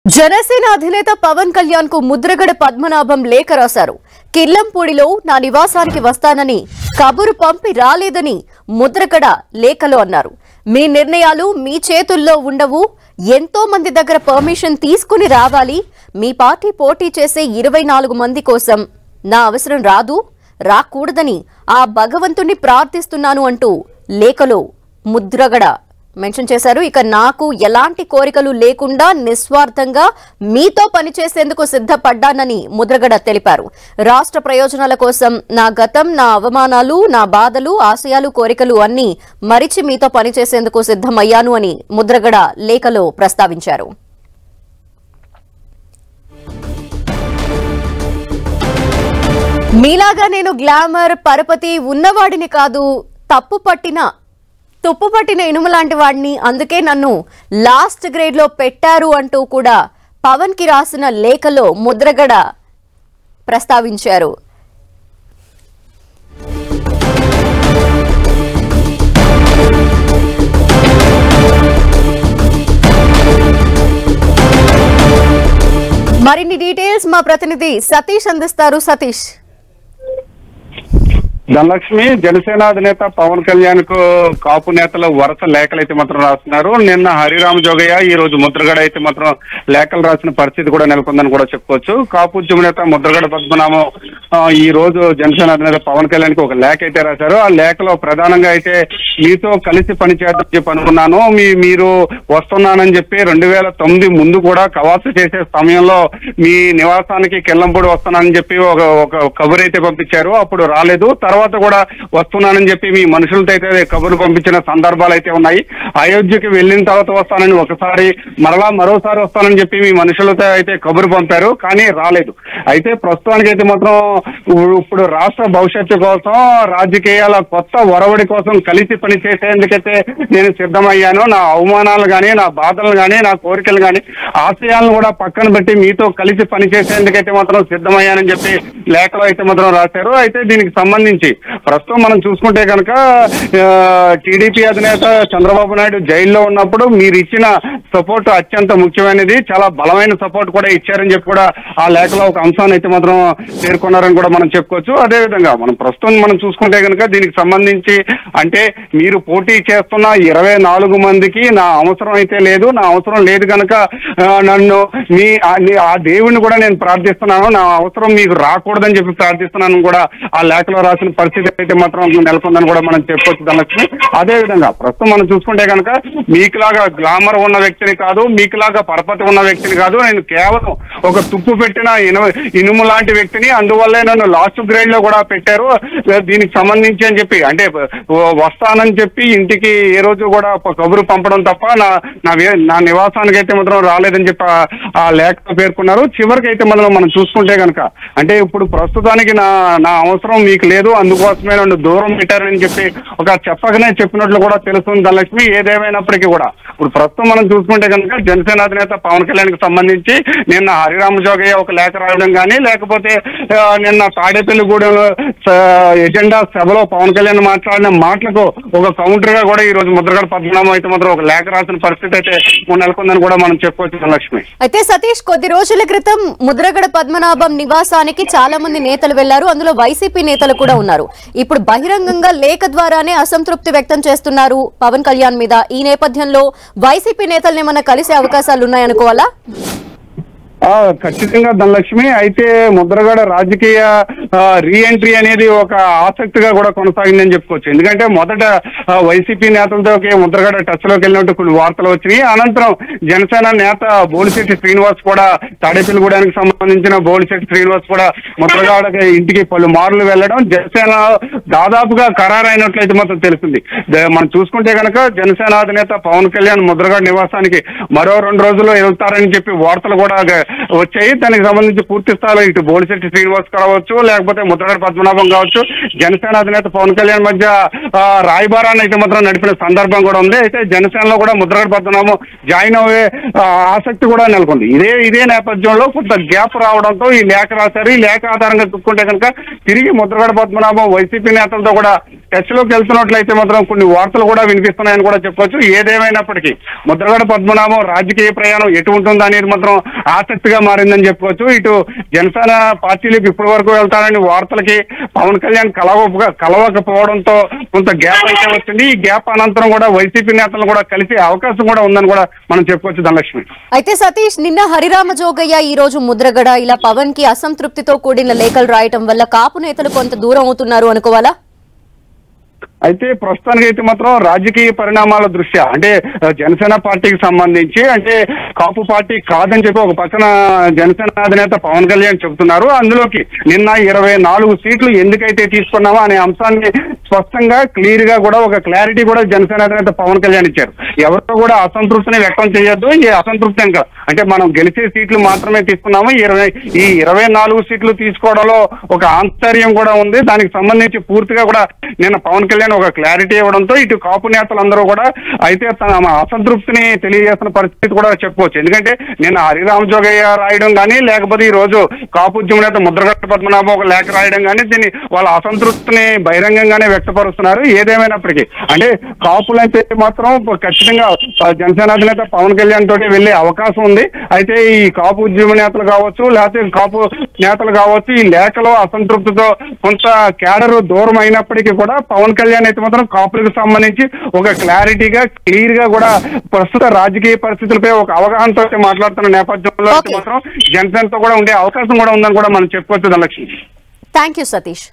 జనసేన అధినేత పవన్ కళ్యాణ్ కు ముద్రగడ పద్మనాభం లేఖ రాశారు. కిల్లంపూడిలో నా నివాసానికి వస్తానని కబురు పంపి రాలేదని ముద్రగడ లేఖలో అన్నారు. మీ నిర్ణయాలు మీ చేతుల్లో ఉండవు, ఎంతో మంది దగ్గర పర్మిషన్ తీసుకుని రావాలి. మీ పార్టీ పోటీ చేసే 24 మంది కోసం నా అవసరం రాకూడదని ఆ భగవంతుణ్ణి ప్రార్థిస్తున్నాను అంటూ లేఖలో ముద్రగడ మెన్షన్ చేశారు. ఇక నాకు ఎలాంటి కోరికలు లేకుండా నిస్వార్థంగా మీతో పనిచేసేందుకు సిద్ధపడ్డానని ముద్రగడ తెలిపారు. రాష్ట్ర ప్రయోజనాల కోసం నా గతం, నా అవమానాలు, నా బాధలు, ఆశయాలు, కోరికలు అన్నీ మరిచి మీతో పనిచేసేందుకు సిద్ధమయ్యాను అని ముద్రగడ లేఖలో ప్రస్తావించారు. మీలాగా నేను గ్లామర్, పరపతి ఉన్నవాడిని కాదు, తుప్పు పట్టిన ఇనుము లాంటి వాడిని, అందుకే నన్ను లాస్ట్ గ్రేడ్ లో పెట్టారు అంటూ కూడా పవన్ కి రాసిన లేఖలో ముద్రగడ ప్రస్తావించారు. మరిన్ని డీటెయిల్స్ మా ప్రతినిధి సతీష్ అందిస్తారు. సతీష్. ధనలక్ష్మి, జనసేన అధినేత పవన్ కళ్యాణ్ కు కాపు నేతలు వరుస లేఖలు అయితే మాత్రం రాస్తున్నారు. నిన్న హరిరామ జోగయ్య, ఈ రోజు ముద్రగడ అయితే మాత్రం లేఖలు రాసిన పరిస్థితి కూడా నెలకొందని కూడా చెప్పుకోవచ్చు. కాపు ఉద్యమ నేత ముద్రగడ పద్మనాభం ఈ రోజు జనసేన అధినేత పవన్ కళ్యాణ్ కి ఒక లేఖ అయితే రాశారు. ఆ లేఖలో ప్రధానంగా అయితే మీతో కలిసి పనిచేద్దామని చెప్పి అనుకున్నాను, మీరు వస్తున్నానని చెప్పి 2009 ముందు కూడా కవాస చేసే సమయంలో మీ నివాసానికి కిల్లంపూడి వస్తున్నానని చెప్పి ఒక కబురు అయితే పంపించారు. అప్పుడు రాలేదు. తర్వాత కూడా వస్తున్నానని చెప్పి మీ మనుషులతో అయితే కబురు పంపించిన సందర్భాలు అయితే ఉన్నాయి. అయోధ్యకి వెళ్ళిన తర్వాత వస్తానని ఒకసారి, మరోసారి వస్తానని చెప్పి మీ మనుషులతో అయితే కబురు పంపారు, కానీ రాలేదు. అయితే ప్రస్తుతానికి అయితే మాత్రం ఇప్పుడు రాష్ట్ర భవిష్యత్తు కోసం, రాజకీయాల కొత్త ఒరవడి కోసం కలిసి పని చేసేందుకైతే నేను సిద్ధమయ్యాను. నా అవమానాలు కానీ, నా బాధలు కానీ, నా కోరికలు కానీ, ఆశయాలను కూడా పక్కన పెట్టి మీతో కలిసి పని చేసేందుకైతే మాత్రం సిద్ధమయ్యానని చెప్పి లేఖలో అయితే మాత్రం రాశారు. అయితే దీనికి సంబంధించి ప్రస్తుతం మనం చూసుకుంటే కనుక టీడీపీ అధినేత చంద్రబాబు నాయుడు జైల్లో ఉన్నప్పుడు మీరు ఇచ్చిన సపోర్ట్ అత్యంత ముఖ్యమైనది, చాలా బలమైన సపోర్ట్ కూడా ఇచ్చారని చెప్పి కూడా ఆ లేఖలో ఒక అంశాన్ని అయితే మాత్రం పేర్కొన్నారని కూడా మనం చెప్పుకోవచ్చు. అదేవిధంగా ప్రస్తుతం మనం చూసుకుంటే కనుక దీనికి సంబంధించి అంటే మీరు పోటీ చేస్తున్న 24 మందికి నా అవసరం అయితే లేదు, నా అవసరం లేదు కనుక నన్ను ఆ దేవుడిని కూడా నేను ప్రార్థిస్తున్నాను, నా అవసరం మీకు రాకూడదని చెప్పి ప్రార్థిస్తున్నాను కూడా ఆ లేఖలో రాసిన పరిస్థితి అయితే మాత్రం నెలకొందని కూడా మనం చెప్పుకోవచ్చు ధనలక్ష్మి. అదేవిధంగా ప్రస్తుతం మనం చూసుకుంటే కనుక మీకులాగా గ్లామర్ ఉన్న వ్యక్తిని కాదు, మీకులాగా పరపతి ఉన్న వ్యక్తిని కాదు, నేను కేవలం ఒక తుప్పు పెట్టిన ఇనుము లాంటి వ్యక్తిని, అందువల్లే నన్ను లాస్ట్ గ్రేడ్ లో కూడా పెట్టారు. దీనికి సంబంధించి అని చెప్పి అంటే వస్తానని చెప్పి ఇంటికి ఏ రోజు కూడా కబురు పంపడం తప్ప నా నివాసానికి అయితే మాత్రం రాలేదని చెప్పి ఆ లేఖలో పేర్కొన్నారు. చివరికి అయితే మనం చూసుకుంటే కనుక అంటే ఇప్పుడు ప్రస్తుతానికి నా అవసరం మీకు లేదు, అందుకోసమే నన్ను దూరం పెట్టారని చెప్పి ఒక చెప్పకనే చెప్పినట్లు కూడా తెలుస్తుంది ధనలక్ష్మి. ఏదేమైనప్పటికీ కూడా ఇప్పుడు ప్రస్తుతం మనం చూసుకుంటే కనుక జనసేన అధినేత పవన్ కళ్యాణ్ కి సంబంధించి నిన్న హరిరామ జోగయ్య ఒక లేఖ రాయడం కానీ, లేకపోతే నిన్న తాడేపల్లిగూడెంలో ఎజెండా సభలో పవన్ కళ్యాణ్ మాట్లాడిన మాటలకు ఒక కౌంటర్ గా కూడా ఈ రోజు ముద్రగడ పద్మనాభం అయితే మాత్రం ఒక లేఖ రాసిన పరిస్థితి అయితే నెలకొందని కూడా మనం చెప్పుకోవచ్చు ధనలక్ష్మి. అయితే సతీష్, కొద్ది రోజుల క్రితం ముద్రగడ పద్మనాభం నివాసానికి చాలా మంది నేతలు వెళ్లారు, అందులో వైసీపీ నేతలు కూడా ఉన్నారు. ఇప్పుడు బహిరంగంగా లేఖ ద్వారానే అసంతృప్తి వ్యక్తం చేస్తున్నారు పవన్ కళ్యాణ్ మీద. ఈ నేపథ్యంలో వైసీపీ నేతల్ని ఏమన్నా కలిసే అవకాశాలు ఉన్నాయనుకోవాలా? ఖచ్చితంగా ధనలక్ష్మి. అయితే ముద్రగడ రాజకీయ రీఎంట్రీ అనేది ఒక ఆసక్తిగా కూడా కొనసాగిందని చెప్పుకోవచ్చు. ఎందుకంటే మొదట వైసీపీ నేతలతో ముద్రగడ టచ్ లోకి వెళ్ళినట్టు కొన్ని వార్తలు వచ్చినాయి. అనంతరం జనసేన నేత బోలిశెట్టి శ్రీనివాస్ కూడా, తాడేపల్లిగూడానికి సంబంధించిన బోలిశెట్టి శ్రీనివాస్ కూడా ముద్రగడ ఇంటికి పలు మార్లు వెళ్లడం జనసేన దాదాపుగా ఖరారైనట్లయితే మాత్రం తెలుస్తుంది. మనం చూసుకుంటే కనుక జనసేన అధినేత పవన్ కళ్యాణ్ ముద్రగడ నివాసానికి మరో 2 రోజుల్లో వెళ్తారని చెప్పి వార్తలు కూడా వచ్చాయి. దానికి సంబంధించి పూర్తి స్థాయిలో ఇటు బోలిశెట్టి శ్రీనివాస్ కావచ్చు, లేకపోతే ముద్రగడ పద్మనాభం కావచ్చు, జనసేన అధినేత పవన్ కళ్యాణ్ మధ్య రాయబారాన్ని అయితే మాత్రం నడిపిన సందర్భం కూడా ఉంది. అయితే జనసేనలో కూడా ముద్రగడ పద్మనాభం జాయిన్ అయ్యే ఆసక్తి కూడా నెలకొంది. ఇదే నేపథ్యంలో కొంత గ్యాప్ రావడంతో ఈ లేఖ రాశారు. ఈ లేఖ ఆధారంగా చూసుకుంటే కనుక తిరిగి ముద్రగడ పద్మనాభం వైసీపీ నేతలతో కూడా టచ్ లోకి వెళ్తున్నట్లయితే మాత్రం కొన్ని వార్తలు కూడా వినిపిస్తున్నాయని కూడా చెప్పొచ్చు. ఏదేమైనప్పటికీ ముద్రగడ పద్మనాభం రాజకీయ ప్రయాణం ఎటు ఉంటుందో అనేది మాత్రం ఆసక్తిగా మారిందని చెప్పుకోవచ్చు. ఇటు జనసేన పార్టీలకు ఇప్పటి వరకు వెళ్తారని వార్తలకి పవన్ కళ్యాణ్ కలవకపోవడంతో కొంత గ్యాప్ అయితే వచ్చింది. ఈ గ్యాప్ అనంతరం కూడా వైసీపీ నేతలను కూడా కలిసే అవకాశం కూడా ఉందని కూడా మనం చెప్పుకోవచ్చు ధనలక్ష్మి. అయితే సతీష్, నిన్న హరిరామ జోగయ్య ఈ రోజు ముద్రగడ ఇలా పవన్ కి అసంతృప్తితో కూడిన లేఖలు రాయటం వల్ల కాపు నేతలు కొంత దూరం అవుతున్నారు అనుకోవాలా? అయితే ప్రస్తుతానికి అయితే మాత్రం రాజకీయ పరిణామాల దృష్ట్యా అంటే జనసేన పార్టీకి సంబంధించి అంటే కాపు పార్టీ కాదని చెప్పి ఒక పక్కన జనసేన అధినేత పవన్ కళ్యాణ్ చెబుతున్నారు. అందులోకి నిన్న 24 సీట్లు ఎందుకైతే తీసుకున్నామో అనే అంశాన్ని స్పష్టంగా క్లియర్ గా కూడా ఒక క్లారిటీ కూడా జనసేన అధినేత పవన్ కళ్యాణ్ ఇచ్చారు. ఎవరితో కూడా అసంతృప్తిని వ్యక్తం చేయొద్దు. ఈ అసంతృప్తి ఇంకా అంటే మనం గెలిచే సీట్లు మాత్రమే తీసుకున్నాము. ఈ 24 సీట్లు తీసుకోవడంలో ఒక ఆంతర్యం కూడా ఉంది. దానికి సంబంధించి పూర్తిగా కూడా నిన్న పవన్ కళ్యాణ్ ఒక క్లారిటీ ఇవ్వడంతో ఇటు కాపు నేతలందరూ కూడా అయితే తమ అసంతృప్తిని తెలియజేస్తున్న పరిస్థితి కూడా చెప్పుకోవచ్చు. ఎందుకంటే నిన్న హరిరామ జోగయ్య రాయడం కానీ లేకపోతే ఈ రోజు కాపు ఉద్యమ నేత ముద్రగడ పద్మనాభం ఒక లేఖ రాయడం కానీ దీన్ని వాళ్ళ అసంతృప్తిని బహిరంగంగానే వ్యక్తపరుస్తున్నారు. ఏదేమైనప్పటికీ అంటే కాపులైతే మాత్రం ఖచ్చితంగా జనసేన అధినేత పవన్ కళ్యాణ్ తోటి వెళ్లే అవకాశం ఉంది. అయితే ఈ కాపు ఉద్యమ నేతలు కావచ్చు లేకపోతే కాపు నేతలు కావచ్చు ఈ లేఖలో అసంతృప్తితో కొంత క్యాడర్ దూరం అయినప్పటికీ కూడా పవన్ కళ్యాణ్ అయితే మాత్రం కాపులకు సంబంధించి ఒక క్లారిటీగా క్లియర్ గా కూడా ప్రస్తుత రాజకీయ పరిస్థితులపై ఒక అవగాహనతో మాట్లాడుతున్న నేపథ్యంలో మాత్రం జనసేనతో కూడా ఉండే అవకాశం కూడా ఉందని కూడా మనం చెప్పుకోవచ్చు ధనలక్ష్మి. Thank you Satish.